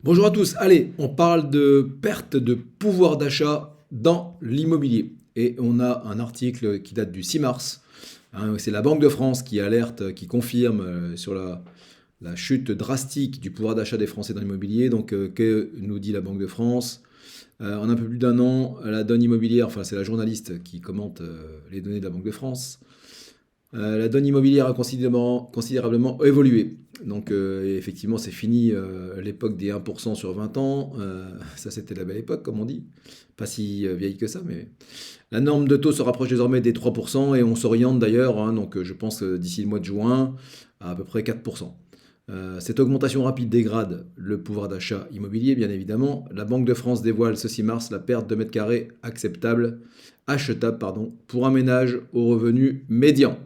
Bonjour à tous. Allez, on parle de perte de pouvoir d'achat dans l'immobilier. Et on a un article qui date du 6 mars. C'est la Banque de France qui alerte, qui confirme sur la chute drastique du pouvoir d'achat des Français dans l'immobilier. Donc, que nous dit la Banque de France? En un peu plus d'un an, la donne immobilière, enfin c'est la journaliste qui commente les données de la Banque de France. La donne immobilière a considérablement évolué. Donc effectivement, c'est fini l'époque des 1% sur 20 ans. Ça, c'était la belle époque, comme on dit. Pas si vieille que ça, mais la norme de taux se rapproche désormais des 3% et on s'oriente d'ailleurs, donc je pense d'ici le mois de juin, à peu près 4%. Cette augmentation rapide dégrade le pouvoir d'achat immobilier, bien évidemment. La Banque de France dévoile ce 6 mars la perte de mètres carrés achetable, pour un ménage au revenu médian.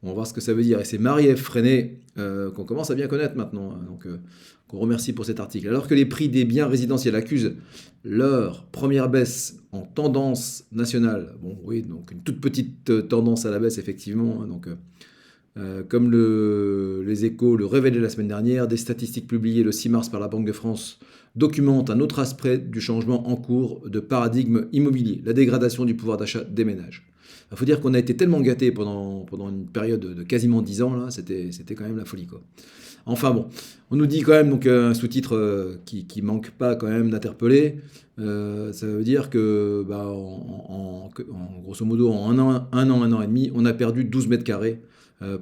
On va voir ce que ça veut dire. Et c'est Marie-Ève Freinet, qu'on commence à bien connaître maintenant, hein, donc qu'on remercie pour cet article. Alors que les prix des biens résidentiels accusent leur première baisse en tendance nationale, bon oui, donc une toute petite tendance à la baisse effectivement, hein, comme les échos le révélaient la semaine dernière, des statistiques publiées le 6 mars par la Banque de France documentent un autre aspect du changement en cours de paradigme immobilier, la dégradation du pouvoir d'achat des ménages. Il faut dire qu'on a été tellement gâtés pendant une période de quasiment 10 ans, là, c'était quand même la folie, quoi. Enfin bon, on nous dit quand même donc un sous-titre qui manque pas quand même d'interpeller. Ça veut dire que grosso modo en un an et demi, on a perdu 12 mètres carrés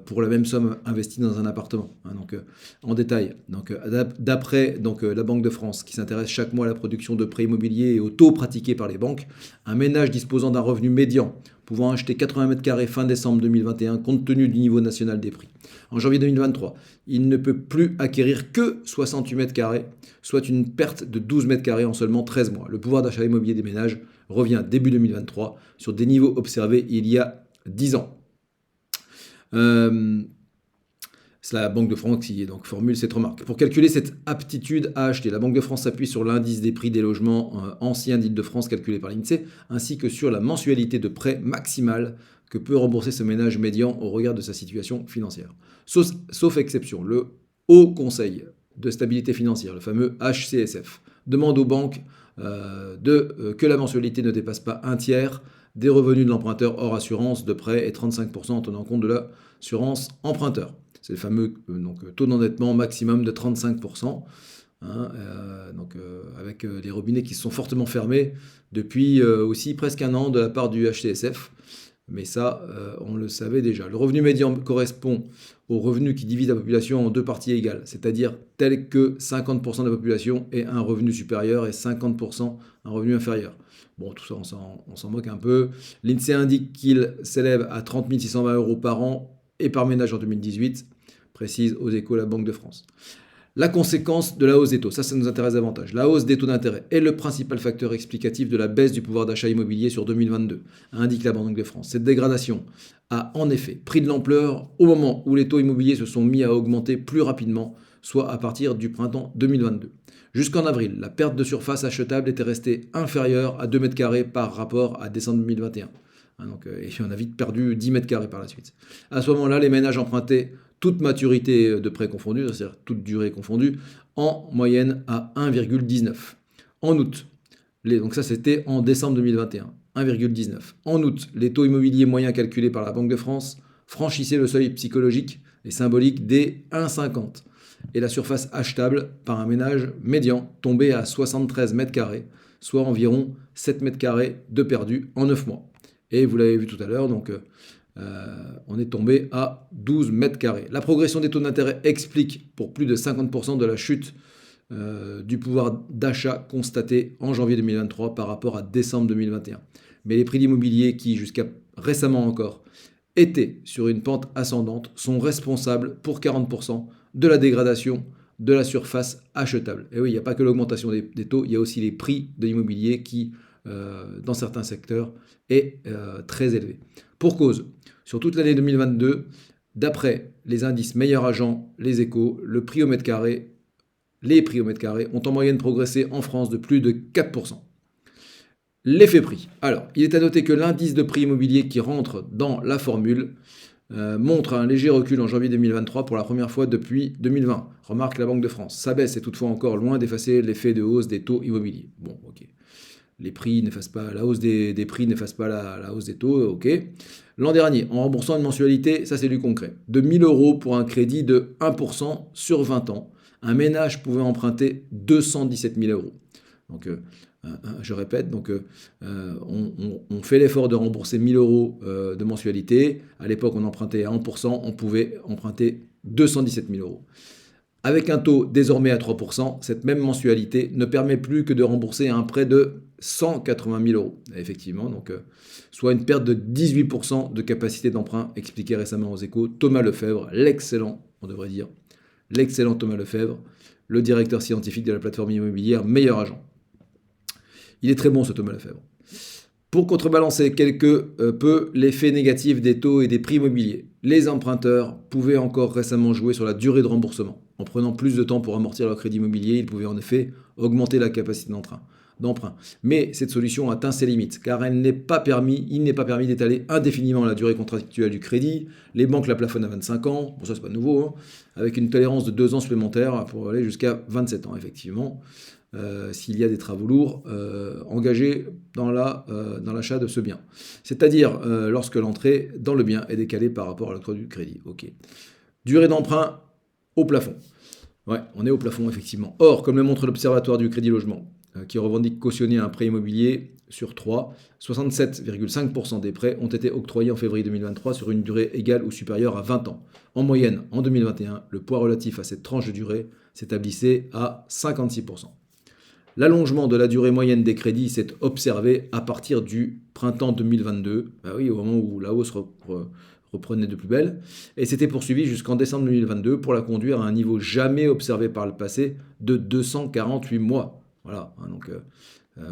pour la même somme investie dans un appartement, hein, en détail. D'après la Banque de France, qui s'intéresse chaque mois à la production de prêts immobiliers et aux taux pratiqués par les banques, un ménage disposant d'un revenu médian pouvant acheter 80 mètres carrés fin décembre 2021 compte tenu du niveau national des prix. En janvier 2023, il ne peut plus acquérir que 68 mètres carrés, soit une perte de 12 mètres carrés en seulement 13 mois. Le pouvoir d'achat immobilier des ménages revient début 2023 sur des niveaux observés il y a 10 ans. C'est la Banque de France qui donc formule cette remarque. Pour calculer cette aptitude à acheter, la Banque de France s'appuie sur l'indice des prix des logements anciens d'Île-de-France calculé par l'INSEE, ainsi que sur la mensualité de prêt maximale que peut rembourser ce ménage médian au regard de sa situation financière. Sauf exception, le Haut Conseil de stabilité financière, le fameux HCSF, demande aux banques que la mensualité ne dépasse pas un tiers des revenus de l'emprunteur hors assurance de prêt et 35% en tenant compte de l'assurance emprunteur. C'est le fameux taux d'endettement maximum de 35%, hein, avec les robinets qui se sont fortement fermés depuis aussi presque un an de la part du HCSF. Mais ça, on le savait déjà. Le revenu médian correspond au revenu qui divise la population en deux parties égales, c'est-à-dire tel que 50% de la population ait un revenu supérieur et 50% un revenu inférieur. Bon, tout ça, on s'en moque un peu. L'INSEE indique qu'il s'élève à 30 620 euros par an et par ménage en 2018, précise aux Échos la Banque de France. La conséquence de la hausse des taux, ça nous intéresse davantage. La hausse des taux d'intérêt est le principal facteur explicatif de la baisse du pouvoir d'achat immobilier sur 2022, indique la Banque de France. Cette dégradation a en effet pris de l'ampleur au moment où les taux immobiliers se sont mis à augmenter plus rapidement, soit à partir du printemps 2022. Jusqu'en avril, la perte de surface achetable était restée inférieure à 2 mètres carrés par rapport à décembre 2021. Et on a vite perdu 10 mètres carrés par la suite. À ce moment-là, les ménages empruntaient toute maturité de prêt confondue, c'est-à-dire toute durée confondue, en moyenne à 1,19. En août, donc ça c'était en décembre 2021, 1,19. En août, les taux immobiliers moyens calculés par la Banque de France franchissaient le seuil psychologique et symbolique des 1,50. Et la surface achetable par un ménage médian tombait à 73 mètres carrés, soit environ 7 mètres carrés de perdu en 9 mois. Et vous l'avez vu tout à l'heure, on est tombé à 12 mètres carrés. La progression des taux d'intérêt explique pour plus de 50% de la chute du pouvoir d'achat constaté en janvier 2023 par rapport à décembre 2021. Mais les prix d'immobilier qui, jusqu'à récemment encore, étaient sur une pente ascendante, sont responsables pour 40% de la dégradation de la surface achetable. Et oui, il n'y a pas que l'augmentation des taux, il y a aussi les prix de l'immobilier qui, dans certains secteurs, est très élevé. Pour cause, sur toute l'année 2022, d'après les indices meilleurs agents, les Échos, les prix au mètre carré ont en moyenne progressé en France de plus de 4%. L'effet prix. Alors, il est à noter que l'indice de prix immobilier qui rentre dans la formule montre un léger recul en janvier 2023 pour la première fois depuis 2020. Remarque la Banque de France. Sa baisse est toutefois encore loin d'effacer l'effet de hausse des taux immobiliers. Bon, ok. Les prix n'effacent pas, la hausse des prix n'efface pas la hausse des taux, ok. L'an dernier, en remboursant une mensualité, ça c'est du concret, de 1 000 € pour un crédit de 1% sur 20 ans, un ménage pouvait emprunter 217 000 €. Donc, je répète, donc, on fait l'effort de rembourser 1 000 € de mensualité. À l'époque, on empruntait à 1%, on pouvait emprunter 217 000 €. Avec un taux désormais à 3%, cette même mensualité ne permet plus que de rembourser un prêt de 180 000 €. Effectivement, donc, soit une perte de 18% de capacité d'emprunt, expliqué récemment aux Échos Thomas Lefebvre, l'excellent, on devrait dire, l'excellent Thomas Lefebvre, le directeur scientifique de la plateforme immobilière Meilleur Agent. Il est très bon ce Thomas Lefebvre. Pour contrebalancer quelque peu l'effet négatif des taux et des prix immobiliers, les emprunteurs pouvaient encore récemment jouer sur la durée de remboursement. En prenant plus de temps pour amortir leur crédit immobilier, ils pouvaient en effet augmenter la capacité d'emprunt. Mais cette solution atteint ses limites, car il n'est pas permis d'étaler indéfiniment la durée contractuelle du crédit. Les banques la plafonnent à 25 ans, bon ça c'est pas nouveau, hein, avec une tolérance de 2 ans supplémentaires pour aller jusqu'à 27 ans, effectivement. S'il y a des travaux lourds engagés dans l'achat de ce bien. C'est-à-dire lorsque l'entrée dans le bien est décalée par rapport à l'octroi du crédit. Okay. Durée d'emprunt au plafond. Ouais, on est au plafond, effectivement. Or, comme le montre l'Observatoire du Crédit Logement, qui revendique cautionner un prêt immobilier sur 3, 67,5% des prêts ont été octroyés en février 2023 sur une durée égale ou supérieure à 20 ans. En moyenne, en 2021, le poids relatif à cette tranche de durée s'établissait à 56%. L'allongement de la durée moyenne des crédits s'est observé à partir du printemps 2022, bah oui, au moment où la hausse reprenait de plus belle, et s'était poursuivi jusqu'en décembre 2022 pour la conduire à un niveau jamais observé par le passé de 248 mois. Voilà, hein, donc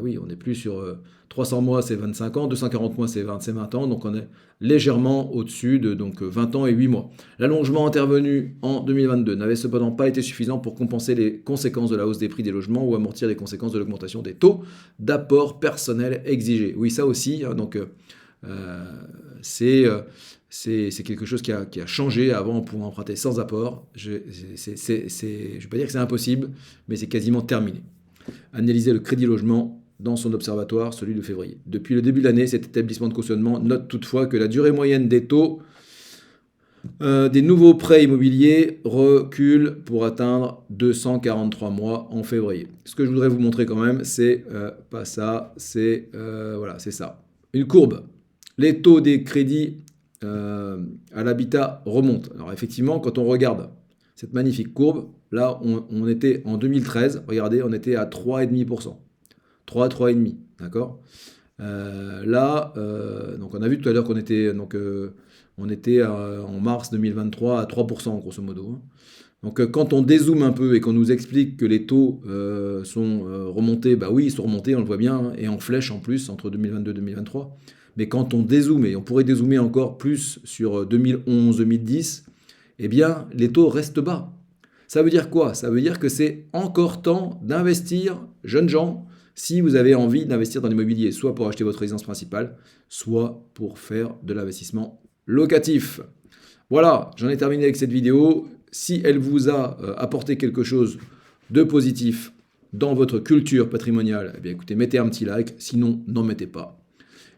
oui, on n'est plus sur 300 mois, c'est 25 ans, 240 mois, c'est 20 ans, donc on est légèrement au-dessus de donc, 20 ans et 8 mois. L'allongement intervenu en 2022 n'avait cependant pas été suffisant pour compenser les conséquences de la hausse des prix des logements ou amortir les conséquences de l'augmentation des taux d'apport personnel exigés. Oui, ça aussi, hein, donc c'est quelque chose qui a changé. Avant, on pouvait emprunter sans apport. Je ne vais pas dire que c'est impossible, mais c'est quasiment terminé. Analyser le crédit logement dans son observatoire, celui de février. Depuis le début de l'année, cet établissement de cautionnement note toutefois que la durée moyenne des taux des nouveaux prêts immobiliers recule pour atteindre 243 mois en février. Ce que je voudrais vous montrer quand même, c'est pas ça, c'est voilà, c'est ça. Une courbe. Les taux des crédits à l'habitat remontent. Alors effectivement, quand on regarde cette magnifique courbe, là, on était en 2013, regardez, on était à 3,5%. 3,5%, d'accord. Donc on a vu tout à l'heure qu'on était, en mars 2023 à 3%, grosso modo. Donc quand on dézoome un peu et qu'on nous explique que les taux sont remontés, bah oui, ils sont remontés, on le voit bien, hein, et en flèche en plus, entre 2022 et 2023. Mais quand on dézoome, et on pourrait dézoomer encore plus sur 2011-2010, eh bien, les taux restent bas. Ça veut dire quoi? Ça veut dire que c'est encore temps d'investir, jeunes gens, si vous avez envie d'investir dans l'immobilier, soit pour acheter votre résidence principale, soit pour faire de l'investissement locatif. Voilà, j'en ai terminé avec cette vidéo. Si elle vous a apporté quelque chose de positif dans votre culture patrimoniale, eh bien écoutez, mettez un petit like, sinon n'en mettez pas.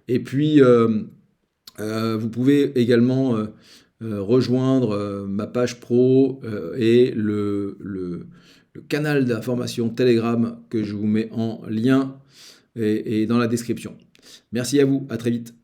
Et puis, vous pouvez également rejoindre ma page pro et le canal d'information Telegram que je vous mets en lien et dans la description. Merci à vous, à très vite.